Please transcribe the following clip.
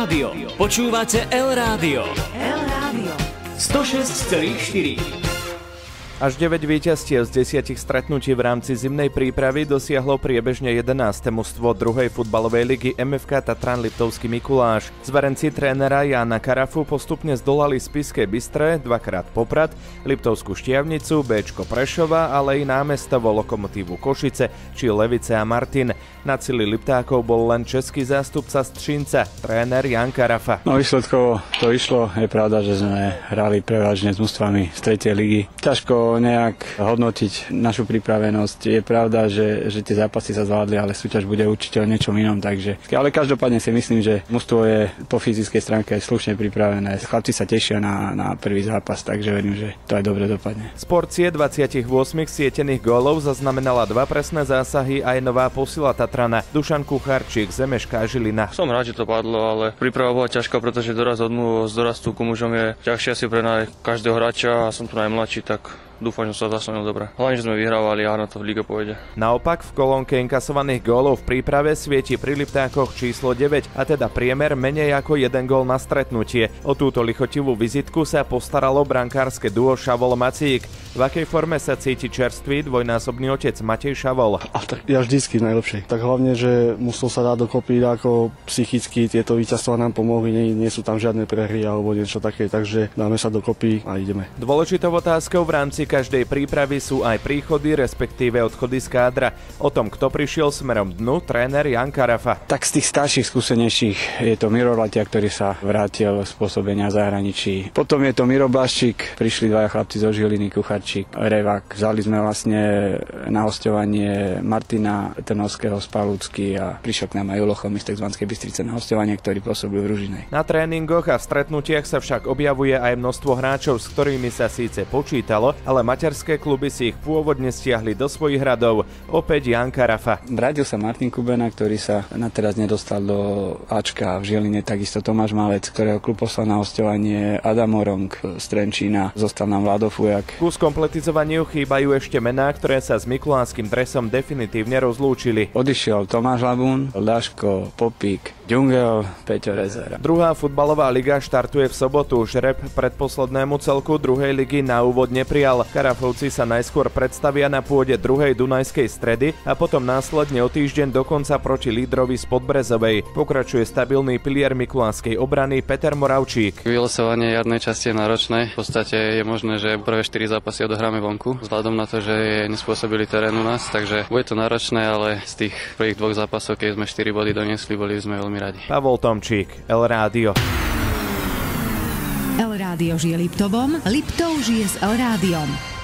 Rádio. Počúvate El Rádio. El Rádio 106,4. Až 9 víťazstiev z 10 stretnutí v rámci zimnej prípravy dosiahlo priebežne 11. mužstvo druhej futbalovej ligy MFK Tatran Liptovský Mikuláš. Zverenci trénera Jána Karafu postupne zdolali Spišské Bystré, dvakrát Poprad, Liptovskú Štiavnicu, Béčko Prešova, ale i námestovo Lokomotívu Košice či Levice a Martin. Na cíli Liptákov bol len český zástupca z Třinca, tréner Ján Karafa. Výsledkovo to išlo. Je pravda, že sme hrali prevažne s mužstvami z 3. ligy. Ťažko nejak hodnotiť našu pripravenosť. Je pravda, že tie zápasy sa zvládli, ale súťaž bude určite o niečom inom, takže. Ale každopádne si myslím, že mužstvo je po fyzickej stránke slušne pripravené. Chlapci sa tešia na prvý zápas, takže verím, že to aj dobre dopadne. Z porcie 28 sietených gólov zaznamenala 2 presné zásahy aj nová posila Tatrana, Dušan Kucharčík, Zemeška Žilina. Som rád, že to padlo, ale príprava bola ťažká, pretože doraz od dorastu ku mužom je ťažšie asi pre každého hráča a som tu najmladší, tak dúfam, že sa zaslonil dobre. Hlavne, že sme vyhrávali a na to v lige pôjde. Naopak v kolónke inkasovaných gólov v príprave svieti pri Liptákoch číslo 9, a teda priemer menej ako 1 gól na stretnutie. O túto lichotivú vizitku sa postaralo brankárske duo Šavol Macík. V akej forme sa cíti čerstvý dvojnásobný otec Matej Šavol? Tak ja vždycky v najlepšej. Tak hlavne, že musel sa dať dokopy, ako psychicky tieto víťazstvá nám pomohli, nie sú tam žiadne prehry alebo niečo také, takže dáme sa dokopy a ideme. Dôležitou otázkou v rámci každej prípravy sú aj príchody, respektíve odchody z kádra. O tom, kto prišiel smerom dnu, tréner Ján Karafa. Tak z tých starších, skúsenejších je to Miro Latia, ktorý sa vrátil z pôsobenia v zahraničí. Potom je to Miro Blaščík, prišli 2 chlapci zo Žiliny, Kucharčík, Revák. Vzali sme vlastne na hosťovanie Martina Trnovského z Palúcky a prišiel k nám aj Julo Chomis z Banskej Bystrice na hosťovanie, ktorý pôsobil v Ružinej. Na tréningoch a v stretnutiach sa však objavuje aj množstvo hráčov, s ktorými sa síce počítalo, ale materské kluby si ich pôvodne stiahli do svojich radov. Opäť Ján Karafa. Vrátil sa Martin Kubena, ktorý sa na teraz nedostal do Ačka v Žiline, takisto Tomáš Malec, ktorého klub poslal na hosťovanie, Adam Orong z Trenčína, zostal nám Vlado Fujak. Ku skompletizovaniu chýbajú ešte mená, ktoré sa s mikulánskym dresom definitívne rozlúčili. Odišiel Tomáš Labún, Daško, Popík, Ďungel, Peťo Rezera. Druhá futbalová liga štartuje v sobotu. Žreb predposlednému celku druhej ligy na úvod neprijal. Karafovci sa najskôr predstavia na pôde druhej Dunajskej Stredy a potom následne o týždeň dokonca proti lídrovi z Podbrezovej. Pokračuje stabilný pilier mikulánskej obrany Peter Moravčík. Vylosovanie jarnej časti je náročné. V podstate je možné, že prvé 4 zápasy odohráme vonku, vzhľadom na to, že nespôsobili terén u nás, takže bude to náročné, ale z tých prvých 2 zápasov, keď sme 4 body doniesli, boli sme veľmi radi. Pavol Tomčík, El Rádio. El Rádio žije Liptovom, Liptov žije s El Rádiom.